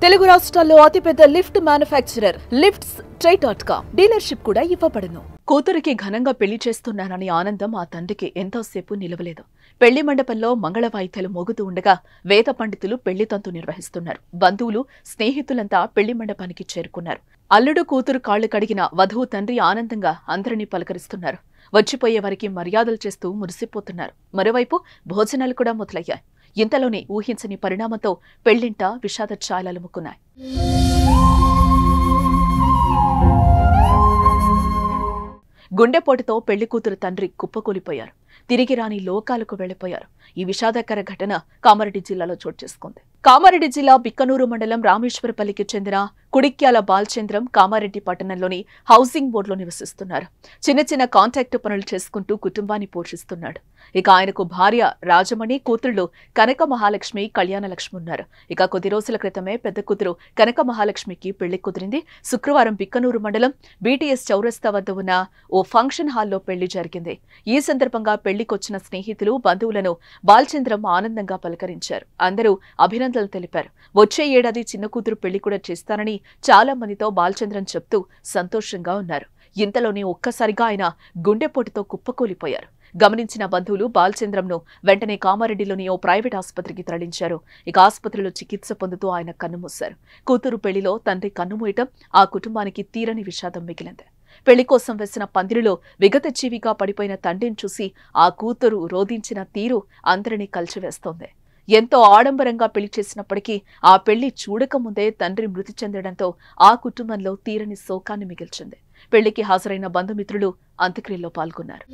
తెలుగు రాష్ట్రాల్లో అతిపెద్ద lift manufacturer lifts ట్రై.com dealership కూడా ఇవ్వబడును. కూతురికి ఘనంగా పెళ్లి చేస్తున్నానని ఆనందం ఆ తండ్రికి ఎంతోసేపు నిలవలేదు. పెళ్లి మండపంలో మంగళ వాయిద్యాలు మోగుతూ ఉండగా వేద పండితులు పెళ్లి తంతు నిర్వహిస్తున్నారు. బంధువులు, స్నేహితులంతా పెళ్లి మండపానికి చేరుకున్నారు. అల్లుడు కూతురు కాళ్లు కడిగిన వధువు తండ్రి ఆనందంగా అందరినీ పలకరిస్తున్నారు. వచ్చిపోయే వారికి మర్యాదలు చేస్తూ మురిసిపోతున్నారు. మరోవైపు భోజనాలు కూడా మొదలయ్యాయి. ఇంతలోనే ఊహించని పరిణామంతో పెళ్లింట విషాద ఛాయలు ముక్కున్నాయి. గుండెపోటుతో పెళ్లి కూతురు తండ్రి కుప్పకూలిపోయారు. తిరిగి రాని లోకాలకు వెళ్లిపోయారు. ఈ విషాదకర ఘటన కామారెడ్డి జిల్లాలో చోటు చేసుకుంది. కామారెడ్డి జిల్లా బిక్కనూరు మండలం రామేశ్వరపల్లికి చెందిన కుడిక్యాల బాలచంద్రం కామారెడ్డి పట్టణంలోని హౌసింగ్ బోర్డులో నివసిస్తున్నారు. చిన్న చిన్న కాంట్రాక్టు పనులు చేసుకుంటూ కుటుంబాన్ని పోషిస్తున్నాడు. ఇక ఆయనకు భార్య రాజమణి, కూతుళ్లు కనక మహాలక్ష్మి, కళ్యాణలక్ష్మి ఉన్నారు. ఇక కొద్ది రోజుల క్రితమే పెద్ద కూతురు కనక మహాలక్ష్మికి పెళ్లి కుదిరింది. శుక్రవారం బిక్కనూరు మండలం బీటీఎస్ చౌరస్తా వద్ద ఉన్న ఓ ఫంక్షన్ హాల్లో పెళ్లి జరిగింది. ఈ సందర్భంగా పెళ్లికొచ్చిన స్నేహితులు, బంధువులను బాలచంద్రం ఆనందంగా పలకరించారు. అందరూ అభినందనలు తెలిపారు. వచ్చే ఏడాది చిన్న కూతురు పెళ్లి కూడా చేస్తానని చాలా మందితో బాలచంద్రం చెప్తూ సంతోషంగా ఉన్నారు. ఇంతలోనే ఒక్కసారిగా ఆయన గుండెపోటుతో కుప్పకూలిపోయారు. గమనించిన బంధువులు బాలచంద్రంను వెంటనే కామారెడ్డిలోని ఓ ప్రైవేట్ ఆసుపత్రికి తరలించారు. ఇక ఆసుపత్రిలో చికిత్స పొందుతూ ఆయన కన్నుమూశారు. కూతురు పెళ్లిలో తండ్రి కన్నుమూయటం ఆ కుటుంబానికి తీరని విషాదం మిగిలింది. పెళ్లి కోసం వేసిన పందిరిలో విగత జీవిగా పడిపోయిన తండ్రిని చూసి ఆ కూతురు రోధించిన తీరు అందరినీ కలిచివేస్తోంది. ఎంతో ఆడంబరంగా పెళ్లి చేసినప్పటికీ ఆ పెళ్లి చూడకముందే తండ్రి మృతి చెందడంతో ఆ కుటుంబంలో తీరని శోకాన్ని మిగిల్చింది. పెళ్లికి హాజరైన బంధుమిత్రులు అంత్యక్రియల్లో పాల్గొన్నారు.